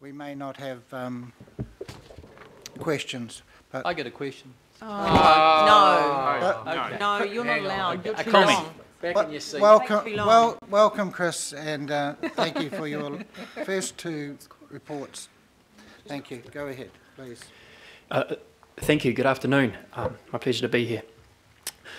we may not have questions. But I get a question. No, Okay. no, you're not allowed. You're too comment. long. Back in your seat. welcome, Chris, and thank you for your first two reports. Thank you. Go ahead, please. Thank you. Good afternoon. My pleasure to be here.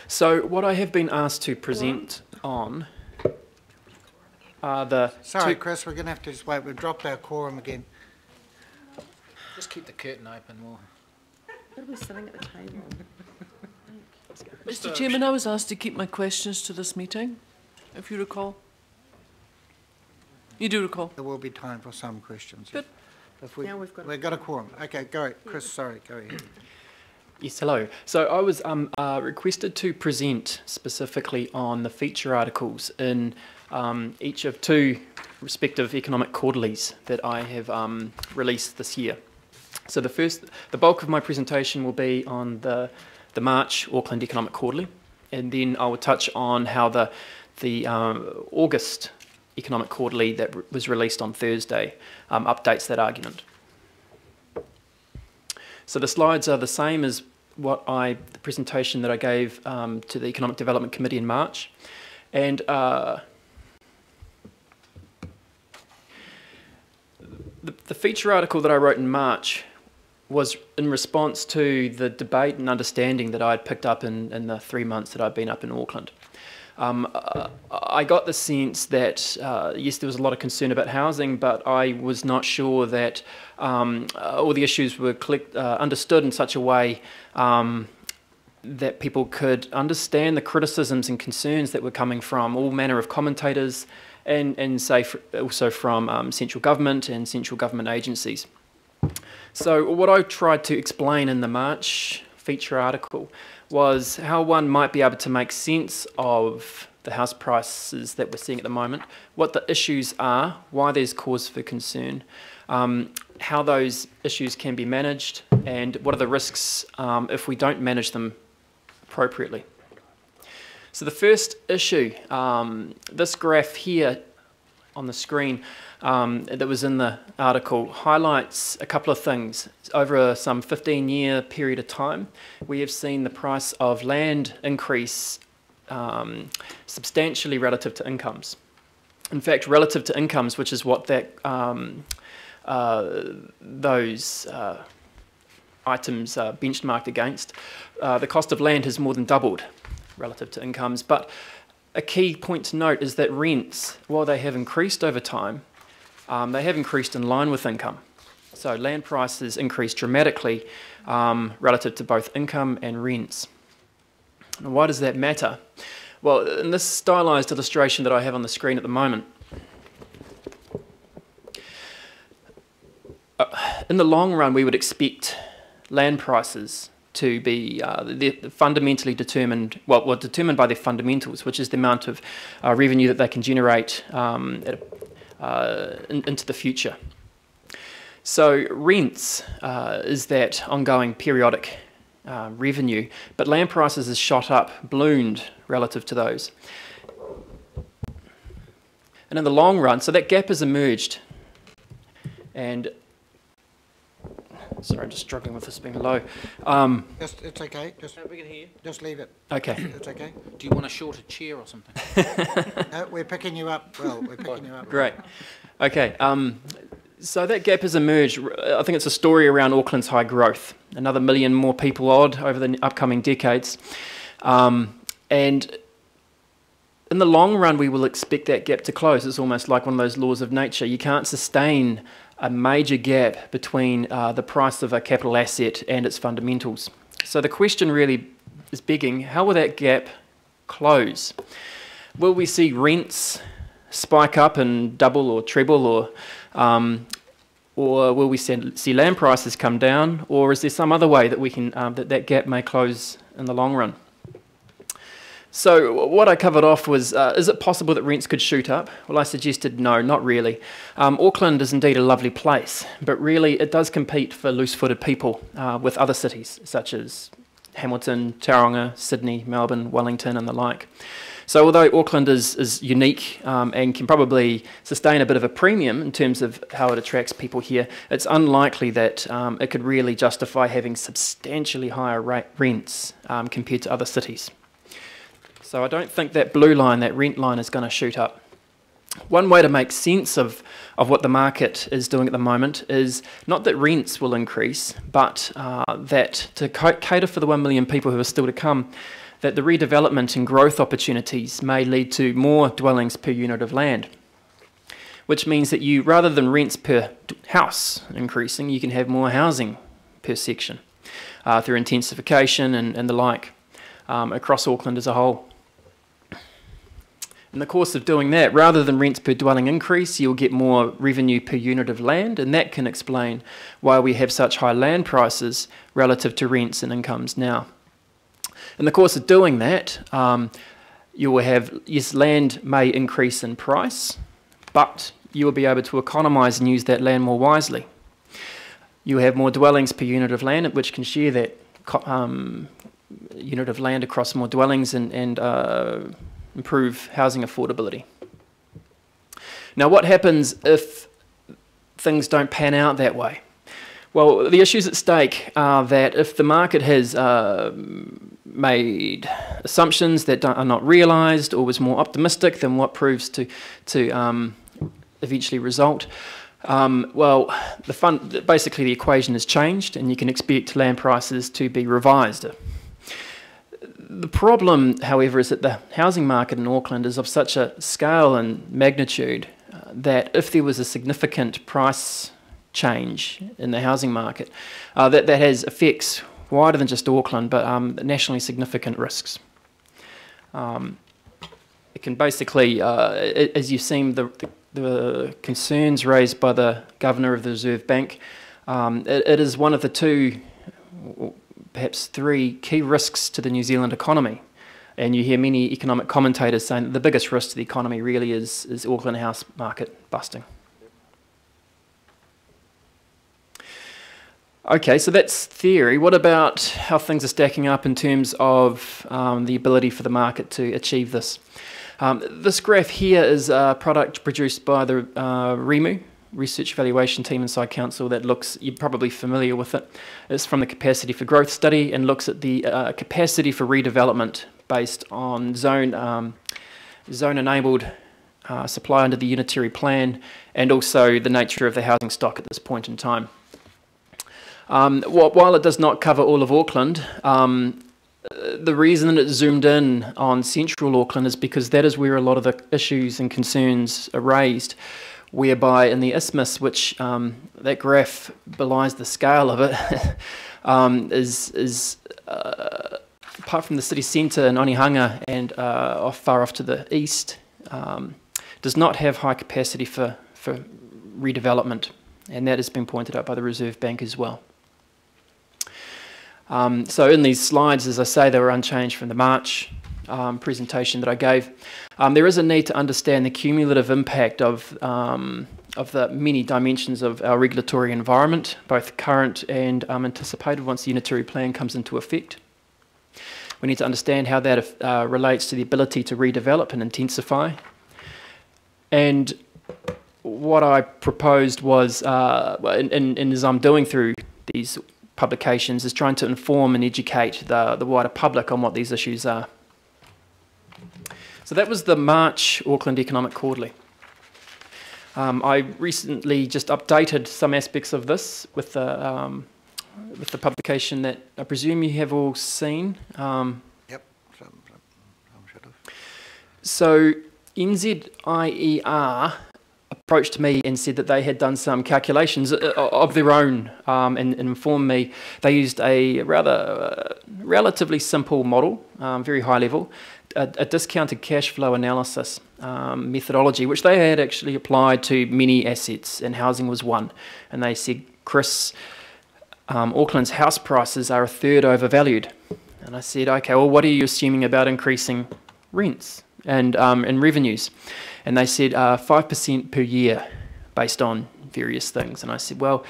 So what I have been asked to present on are the... Sorry, Chris, we're going to have to just wait. We've dropped our quorum again. Just keep the curtain open more. What are we sitting at the table? Mr. Chairman, I was asked to keep my questions to this meeting, if you recall. You do recall? There will be time for some questions. Good. Now we've got a quorum. Okay, go, Chris. Sorry, go ahead. Yes, hello. So I was requested to present specifically on the feature articles in each of two respective economic quarterlies that I have released this year. So the bulk of my presentation will be on the March Auckland Economic Quarterly, and then I will touch on how the August Economic Quarterly that was released on Thursday updates that argument. So the slides are the same as the presentation that I gave to the Economic Development Committee in March, and the feature article that I wrote in March was in response to the debate and understanding that I had picked up in the 3 months that I've been up in Auckland. I got the sense that, yes, there was a lot of concern about housing, but I was not sure that all the issues were understood in such a way that people could understand the criticisms and concerns that were coming from all manner of commentators and also from central government and central government agencies. So what I tried to explain in the March feature article was how one might be able to make sense of the house prices that we're seeing at the moment, what the issues are, why there's cause for concern, how those issues can be managed, and what are the risks if we don't manage them appropriately. So the first issue, this graph here on the screen that was in the article highlights a couple of things. Over some 15-year period of time, we have seen the price of land increase substantially relative to incomes. In fact, relative to incomes, which is what that those items are benchmarked against, the cost of land has more than doubled relative to incomes. But a key point to note is that rents, while they have increased over time, they have increased in line with income. So land prices increased dramatically relative to both income and rents. And why does that matter? Well, in this stylised illustration that I have on the screen at the moment, in the long run we would expect land prices to be fundamentally determined, determined by their fundamentals, which is the amount of revenue that they can generate into the future. So rents is that ongoing periodic revenue, but land prices has shot up, ballooned relative to those. And in the long run, so that gap has emerged, and sorry, I'm just struggling with this being low. It's okay. We can hear you. Just leave it. Okay. It's okay. Do you want a shorter chair or something? No, we're picking you up. Well, we're picking you up. Great. Okay. So that gap has emerged. I think it's a story around Auckland's high growth. Another 1 million more people odd over the upcoming decades. And in the long run, we will expect that gap to close. It's almost like one of those laws of nature. You can't sustain a major gap between the price of a capital asset and its fundamentals. So the question really is begging, how will that gap close? Will we see rents spike up and double or treble, or will we see land prices come down, or is there some other way that we can that gap may close in the long run? So what I covered off was, is it possible that rents could shoot up? Well, I suggested no, not really. Auckland is indeed a lovely place, but really it does compete for loose-footed people with other cities such as Hamilton, Tauranga, Sydney, Melbourne, Wellington and the like. So although Auckland is unique and can probably sustain a bit of a premium in terms of how it attracts people here, it's unlikely that it could really justify having substantially higher rents compared to other cities. So I don't think that blue line, that rent line, is going to shoot up. One way to make sense of what the market is doing at the moment is not that rents will increase, but that to cater for the 1 million people who are still to come, that the redevelopment and growth opportunities may lead to more dwellings per unit of land, which means that you, rather than rents per house increasing, you can have more housing per section through intensification and the like across Auckland as a whole. In the course of doing that, rather than rents per dwelling increase, you'll get more revenue per unit of land, and that can explain why we have such high land prices relative to rents and incomes now. In the course of doing that, you will have, yes, land may increase in price, but you will be able to economise and use that land more wisely. You have more dwellings per unit of land, which can share that unit of land across more dwellings and improve housing affordability. Now, what happens if things don't pan out that way? Well, the issues at stake are that if the market has made assumptions that are not realised or was more optimistic than what proves to eventually result, well, basically the equation has changed and you can expect land prices to be revised. The problem, however, is that the housing market in Auckland is of such a scale and magnitude that if there was a significant price change in the housing market, that has effects wider than just Auckland, but nationally significant risks. It can basically, as you've seen, the concerns raised by the Governor of the Reserve Bank, it is one of the two, perhaps three key risks to the New Zealand economy. And you hear many economic commentators saying that the biggest risk to the economy really is Auckland house market busting. Okay, so that's theory. What about how things are stacking up in terms of the ability for the market to achieve this? This graph here is a product produced by the REMU, Research Evaluation Team inside Council, that looks, you're probably familiar with it. It's from the Capacity for Growth study and looks at the capacity for redevelopment based on zone-enabled supply under the unitary plan and also the nature of the housing stock at this point in time. While it does not cover all of Auckland, the reason that it zoomed in on central Auckland is because that is where a lot of the issues and concerns are raised, whereby in the isthmus, which that graph belies the scale of it, apart from the city centre in Onehunga and far off to the east, does not have high capacity for redevelopment, and that has been pointed out by the Reserve Bank as well. So in these slides, as I say, they were unchanged from the March presentation that I gave. There is a need to understand the cumulative impact of the many dimensions of our regulatory environment, both current and anticipated once the unitary plan comes into effect. We need to understand how that relates to the ability to redevelop and intensify. And what I proposed was, and as I'm doing through these publications, is trying to inform and educate the wider public on what these issues are. So that was the March Auckland Economic Quarterly. I recently just updated some aspects of this with the publication that I presume you have all seen. Yep. So NZIER approached me and said that they had done some calculations of their own and informed me. They used a relatively simple model, very high level, a discounted cash flow analysis methodology, which they had actually applied to many assets, and housing was one. And they said, Chris, Auckland's house prices are a third overvalued. And I said, okay, well, what are you assuming about increasing rents and revenues? And they said 5% per year based on various things. And I said, well,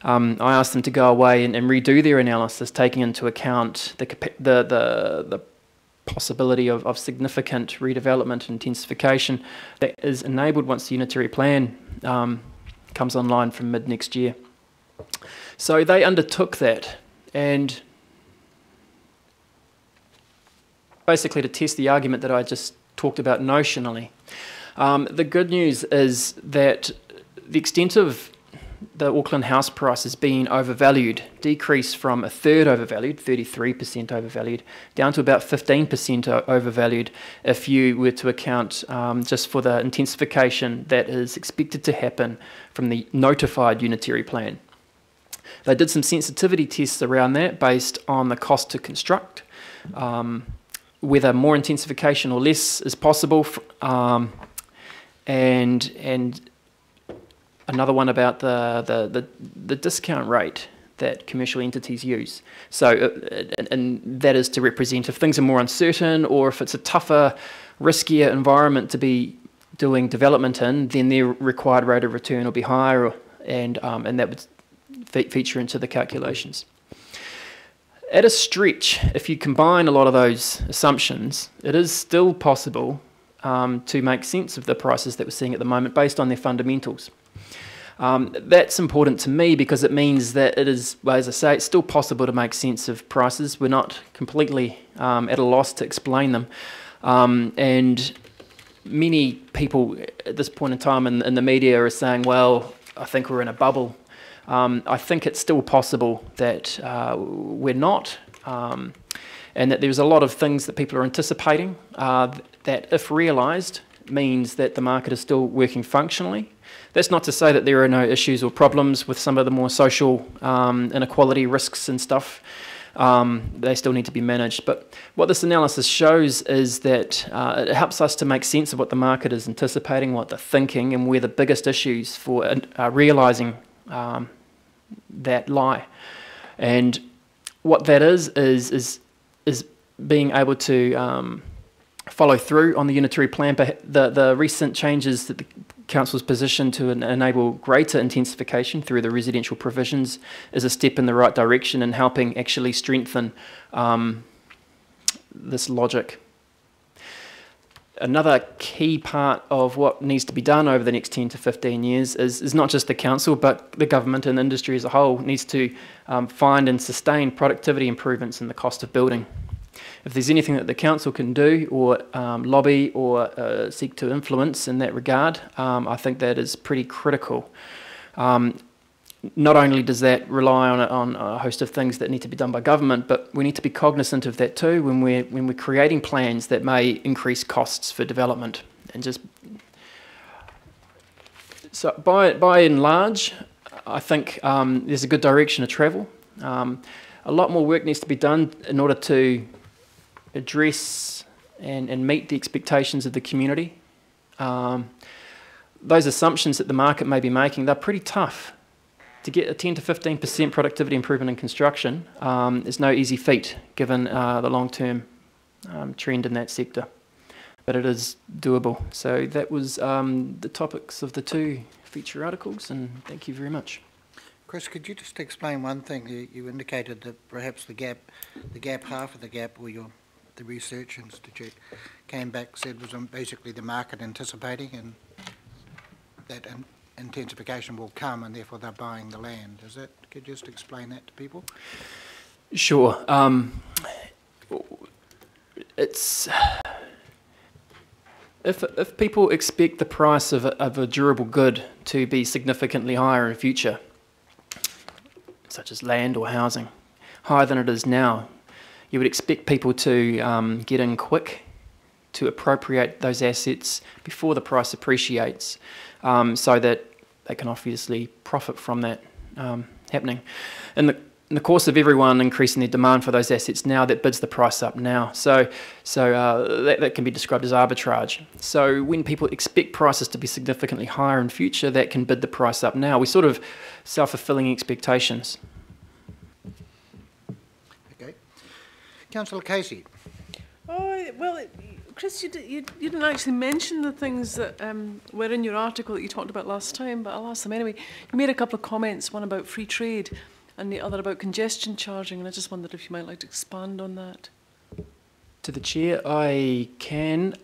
I asked them to go away and redo their analysis, taking into account the possibility of significant redevelopment and intensification that is enabled once the unitary plan comes online from mid next year. So they undertook that, and basically to test the argument that I just talked about notionally. The good news is that the extent of the Auckland house prices being overvalued decreased from a third overvalued, 33% overvalued, down to about 15% overvalued if you were to account just for the intensification that is expected to happen from the notified unitary plan. They did some sensitivity tests around that based on the cost to construct, whether more intensification or less is possible, and another one about the discount rate that commercial entities use. So, and that is to represent if things are more uncertain or if it's a tougher, riskier environment to be doing development in, then their required rate of return will be higher, and that would feature into the calculations. At a stretch, if you combine a lot of those assumptions, it is still possible to make sense of the prices that we're seeing at the moment based on their fundamentals. That's important to me because it means that it is, well, as I say, it's still possible to make sense of prices. We're not completely at a loss to explain them. And many people at this point in time in the media are saying, well, I think we're in a bubble. I think it's still possible that we're not, and that there's a lot of things that people are anticipating that, if realised, means that the market is still working functionally. That's not to say that there are no issues or problems with some of the more social inequality risks and stuff. They still need to be managed. But what this analysis shows is that it helps us to make sense of what the market is anticipating, what they're thinking, and where the biggest issues for realising that lie. And what that is being able to follow through on the unitary plan. The recent changes that the Council's position to enable greater intensification through the residential provisions is a step in the right direction in helping actually strengthen this logic. Another key part of what needs to be done over the next 10 to 15 years is not just the Council, but the government and industry as a whole needs to find and sustain productivity improvements in the cost of building. If there's anything that the Council can do or lobby or seek to influence in that regard, I think that is pretty critical. Not only does that rely on a host of things that need to be done by government, but we need to be cognizant of that too when we're creating plans that may increase costs for development. And just so by and large, I think there's a good direction to travel. A lot more work needs to be done in order to address and meet the expectations of the community. Those assumptions that the market may be making, they're pretty tough. To get a 10 to 15% productivity improvement in construction is no easy feat given the long-term trend in that sector. But it is doable. So that was the topics of the two feature articles, and thank you very much. Chris, could you just explain one thing? You indicated that perhaps the gap, half of the gap, or the Research Institute came back, said was basically the market anticipating, and that intensification will come, and therefore they're buying the land. Is that? Could you just explain that to people? Sure. It's if people expect the price of a durable good to be significantly higher in the future, such as land or housing, higher than it is now, you would expect people to get in quick to appropriate those assets before the price appreciates, so that they can obviously profit from that happening. In the course of everyone increasing their demand for those assets now, that bids the price up now. So that can be described as arbitrage. So when people expect prices to be significantly higher in future, that can bid the price up now. We sort of self-fulfilling expectations. Okay. Councillor Casey. Oh, well, Chris, you didn't actually mention the things that were in your article that you talked about last time, but I'll ask them anyway. You made a couple of comments, one about free trade and the other about congestion charging, and I just wondered if you might like to expand on that. To the chair, I can.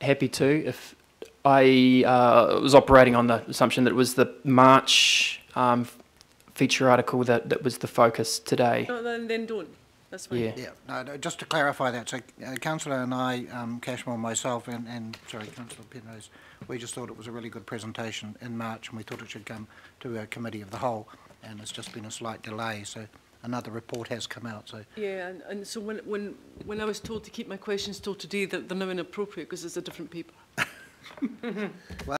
Happy to. If I was operating on the assumption that it was the March feature article that was the focus today. No, then don't. That's fine. Yeah. Yeah, no, just to clarify that, so Councillor and I, Cashmore, myself, and Councillor Penrose, we just thought it was a really good presentation in March, and we thought it should come to a committee of the whole, and it's just been a slight delay, so another report has come out. So Yeah, and so when I was told to keep my questions till today, that they're now inappropriate because it's a different paper.